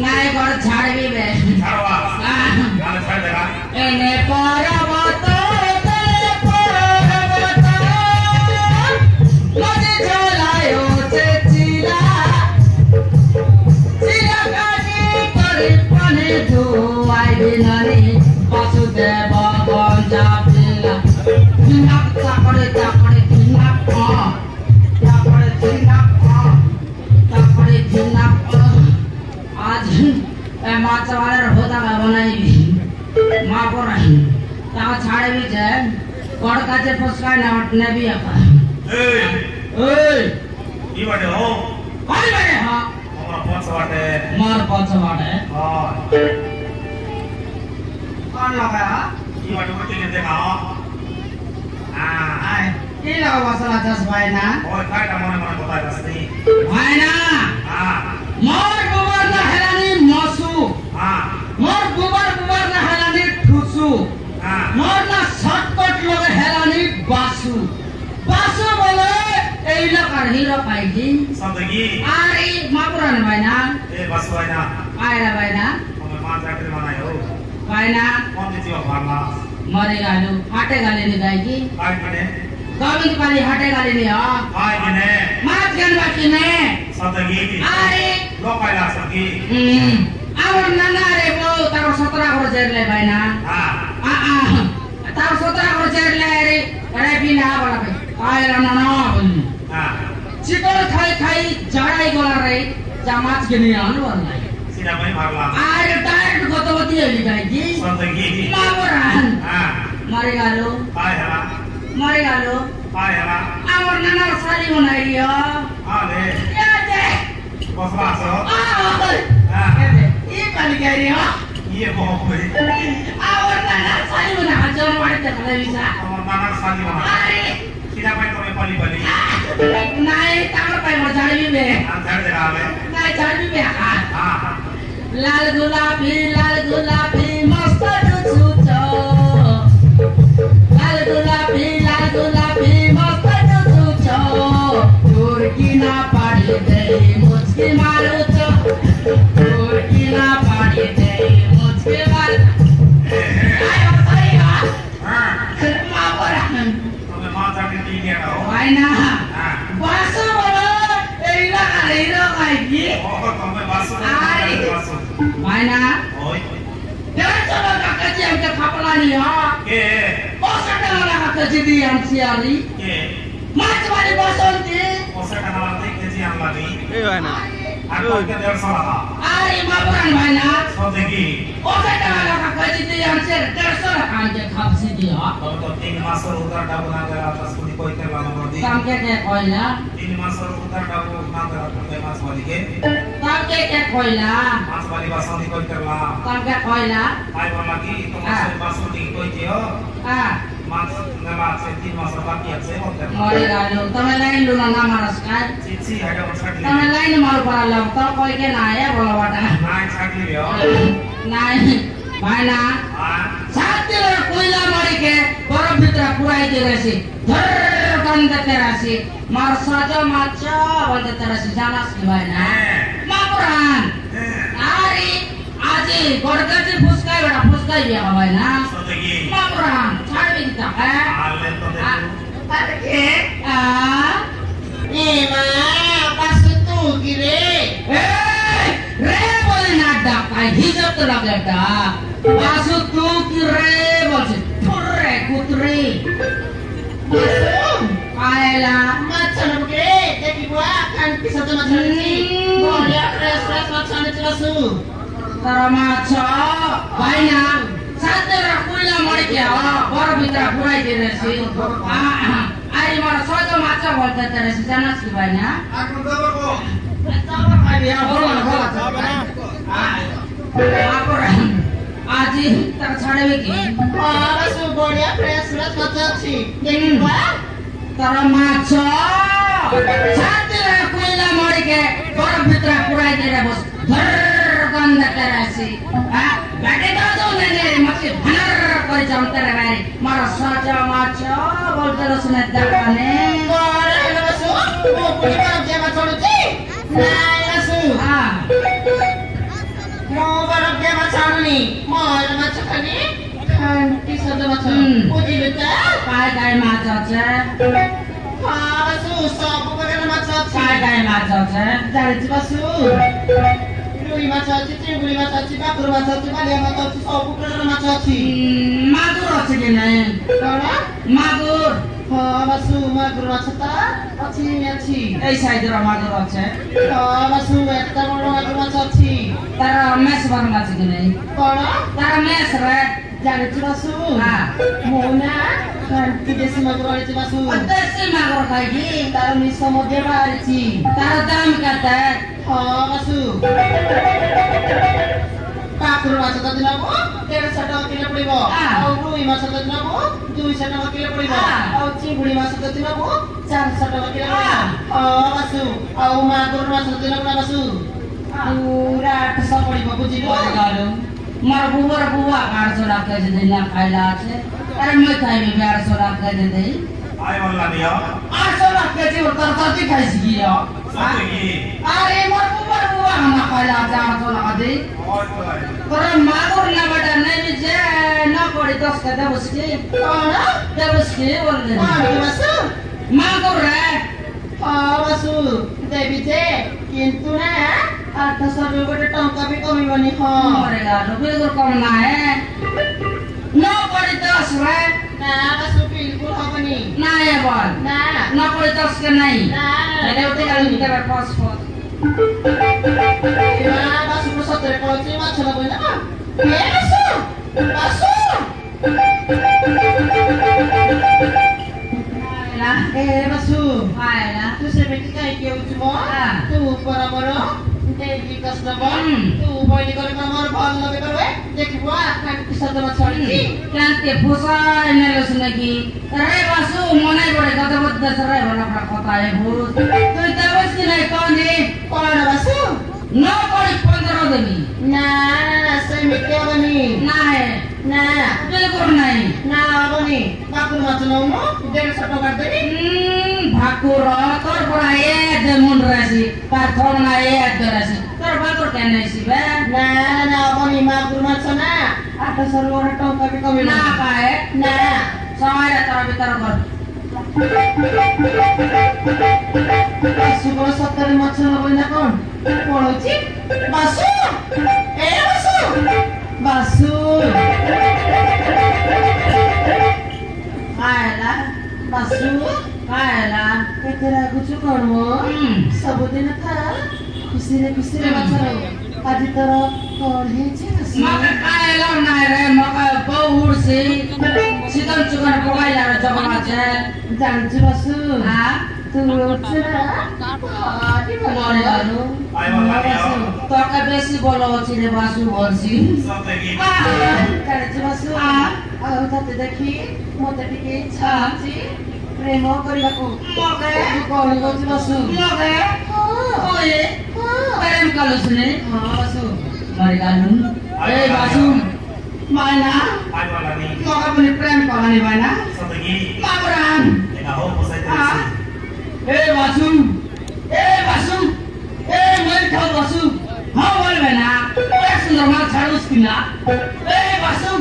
ନାଇଁ କଣ ଛାଡିବି ବେ ଛାଡ଼ବା ଗାଁରେ ଛାଡ଼ିଦେବା ଏନେ ପରବତ ମତେ ଝଲାୟୋ ଚିଲା ଚିଲା କାଜି କରି ପାନେ ଧୁଆଇ ବିନାନି ବାସୁଦେବ ଗଞ୍ଜା ପିଲା ঝিনাক তারপরে ঝিনাক তারপরে ঝিনাক আজ মাছ वाला होता है बनाई मां को रही ता छाड़े भी है कोड़ काचे फसका ना ने भी अपा ए ई बाटे हो कौन बाटे हां हमरा पांच बाटे मार पांच बाटे हां कौन लगा ई बाटे उठे के देखा आय ये लगा मसाला दस भाई ना ओए काटा मने मने बताय दसनी भाई ना हां मोर गोबर ना हेलानी मसू हां मोर गोबर ना हेलानी ठुसू हां मोर ना शॉर्टकट लगे हेलानी बासु बासु बोले এই লাকার হিরো পাইজি সদগি আরে মাপুরান ভাই না এ বাস ভাই না আয়রা ভাই না তুমি মা চাকরি বানায়ো ভাই না কোন দিও ভাঙা মরে গেল হাটে গালে নি গাইজি কাই মানে কবি পালি হাটে গালে নি আ কাই মানে মাছ গান বাকি নে সদগি আরে লোকাইলা সদগি আমার নানা রে বউ তার 17 করে জেরলে ভাই না হ্যাঁ তার 17 করে জেরলে রে আরে বিনা বলা ভাই আয়রা নানা বলি হ্যাঁ চিকন খাই জাড়াই গলা রে জামাত গনি আনবার নাই সিনা ভাই ভাগলা আর ডাইরেক্ট গতবতী হলি গাইজি সদগি মামরান হ্যাঁ মরে গেল কাই হলা মরে গেল কাই হলা আমার নানার শাড়ি বানাইও আরে এ দে বসবাসো আয় হ্যাঁ ই কালি গাইরিও ইয়ে বহু আমার নানার শাড়ি বানা হাজার মারিতে খালে বিসা তোমার নানার সাজি বানা আরে সিনা ভাই তুমি পালি পালি নাই তার পাই মর জাড়বি বে আর ঝাড় দে রাবে নাই জাড়বি বে হ্যাঁ লাল গোলাপি মস্ত দুছুচো লাল গোলাপি মস্ত দুছুচো তোর কি না পাড়ি দে মুঝকে মারুচো তোর কি না পাড়ি দে মুঝকে মার আয় আয় হ্যাঁ মা বড়া তুমি মা চাকরি দিয়ে দাও ভাই না হ্যাঁ বাসো বলো এই লাগাই কি ও তুমি বাসো বাসো ভাই না ওই চলো কাকাজি আমাকে খাপলানি হ্যাঁ কে বসা টাকা কাকাজি দিয়ে আনছি আরি কে মাছ বাড়ি বসন্তি ওসে টাকা লাগতে কেজি আনলানি এই ভাই না আর কত 150 টাকা আরে মাপুরান ভাই না সদগি বসা টাকা কাকাজি দিয়ে আনছি 150 টাকা আনকে খাপছি দিয়া তো 3 মাসের উদার ডাবু না দেওয়া তাসকুনি কইতে লাগলো দি কামকে কে কইলা 3 মাসের উদার ডাবু না দেওয়া তো মাস বালিকে কামকে কে কইলা মাস বালি বাসনি কইতে লাগলা কামকে কইলা আই বলা কি তোমার সে বাসনি কইতেও মাস নেলা আছে 3 মাস বাকি আছে বলতে মরে গেল তুমি লাইন লুনা না মারস কাজ চিচি হাইটা ছাড়লি তুমি লাইন মার পারলাম তো কই কে না এ বলো বাটা নাই ছাড়লি রে নাই ভাই না হ্যাঁ সাথে কইলা মারি के बरफ ভিতরে পুরাই দিয়েছি ধর বন্ধতে রাশি মার সাজা মাছা বন্ধতে রাশি জানাস কি ভাই না মাপুরান আরে আজি গড়গাছি ফুসকাই বড় ফুসকাই বিয়া ভাই না সদগি মাপুরান ছাড়বি তা হ্যাঁ আলে তো দেখো আরে কে এ মা বাসু তু কি রে রে বলে না ডাকাই হিজব তো লাগে ডাক বাসু তু কি রে বলছে রে কুতরে আয়লা Macam ke? Jadi buat kan satu macam ni. Boleh fresh macam ni terlalu. তারা মাছ ভাই না সাথে কইলা মরে কে বড় ভিতরে পুরাই দিয়েছি আরে মার সহজ মাছ বলতে তেরেছি জানাস কি ভাই না এখন দেবো গো তারপর ভাই বিয়া বলো না বলো আজি তার ছাড়বে কি Oh, so boleh fresh macam ni. Jadi buat. তারা মাছ সাথে কইলা মরে কে বড় ভিতরে পুরাই দিয়ে বস ধর গন্ধ তেরেছি बैठे तो मैंने मछली भनर कर जमते रे भाई मारा साजा माचा बोलते रहो सुने दकाने Boleh lasu. Oh, boleh macam macam ni. Nah, lasu. हां हबनी मर माछ खाने खान्ति सज माछ बुझिलु त काय माछ छ बासु सब प्रकार माछ छ काय माछ छ जानिछु बासु रुई माछ अछि चिंगुडी माछ अछि भाकुर माछ अछि बालिया माछ अछि सब प्रकार माछ अछि मागुर अछि कि नै कଣ मागुर बासु मागुर माछ त अछि अछि এই সাইডৰ মাগুৰ আছে बासु एता बड़ मागुर माछ अछि তার মেস বর্ণ আছে কি নাই कଣ তার মেস রে जानिछु बासु मोना खान्ति देशी मागुर अछि बासु দেশি মাগুর খাই কি तार मिस मध्ये बारिछि তার দাম কত बासु भाकुर माछ त दिनबो 150 टका किलो पडिबो औ रुई माछ त दिनबो 200 टका किलो पडिबो औ चिंगुडी माछ त दिनबो 400 टका किलो पडिबो बासु औ मागुर माछ त दिनबो बासु पूरा 800 पडिबो बुझिलो গালো মার বুয়া 800 রাখে যে দিন খাইলা আছে আরে মই খাইবে 800 রাখে যে দেই Ai wala niyo? 800 রাখে যে তোর তাতি খাইছি কি Sotegi. আরে মার বুয়া না খাইলা 800 রাখে দেই Oi wala. তোর মাগুর না বড় নাই যে না পড়ে 10 টাকা বসকে कण বসকে বললে बासु মাগুর রে बासु देवी जे किंतु ना 800 रे गोटे टंका भी कमिबनी हां মরে গেল বিলকুল কম না হে না পড়ে 10 রে ना बासु बिल्कुल हबनी না এ বল ना না পড়ে 10 কে নাই ना তাহলে উঠে গেল নিতে পাস बासु को सतरे पळची माछ लगोय ना ए बासु ए बासु आयला तू से बेटी काय केउछु मो तू बराबर देवी कसनबो तू बोली करे हमर ভাল लगे करबे देखबो खान्ति सज माछ अछि ক্লান্তি ফুসাই নেলস নাকি রে বাসু মনে পড়ে কত বদ্ধ সরে বলা কথা এ ভূত তুই দেবস কি নাই কোন দি कण बासु না পড়ে 15 দেবি ना ना समिति हबनी না হে ना বিলকুল নাই ना हबनी बाकुर माछ नउनो 150 टका देबी ভাকুর তোর পড়া এ দেমন রাশি পাথর না এ রাশি তোর ভাকুর কেন নাইছি বে ना ना हबनी बाकुर माछ ना 800 रे टंका भी कमी না পায় ना সময় তোর ভিতর কর बासु को सतरे माछ लगोय ना कोन पळची बासु ए बासु बासु आयला बासु आयला केतेरा गुछु कोन मो सबदिन था खुशी रे माछ आज तर कोन हेछि मका आयला नाही रे मका बहुर से चिकन चिकन पकाइला रे जगमा छे जान्छु बासु हा तू उठना आदि মরে গেল Ai wala niyo? তোকে বেশি বলো আছে রে বাসু বলছি Sotegi. जान्छु बासु ଆଉ ତତେ ଦେଖି ମତେ ଟିକେ ଇଚ୍ଛା ଅଛି ପ୍ରେମ କରିବାକୁ মগে କଣ କହୁଛି ବାସୁ মগে ହଁ ওয়ে প্রেম কালুস নে ହଁ ବାସୁ মরে গেল এই বাসু মাইনা Ai wala ni? মগা पनि প্রেম করানি মাইনা Sotegi. মাগরান Ina ho po sa ito. এই বাসু এই মই খাও বাসু হ্যাঁ বলবে না এক সুন্দর মাছ ছাড়ুস কিনা এই বাসু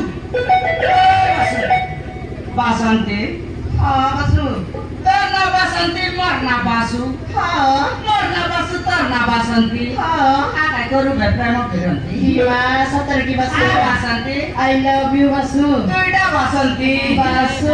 বাসন্তী बासु তোর না বাসন্তী মোর না বাসু মোর না বাসু তোর না বাসন্তী আকাই গরু প্রেম ফিরন্তী हिमा सत्तर की बासु বাসন্তী I love you बासु দুইটা বাসন্তী বাসু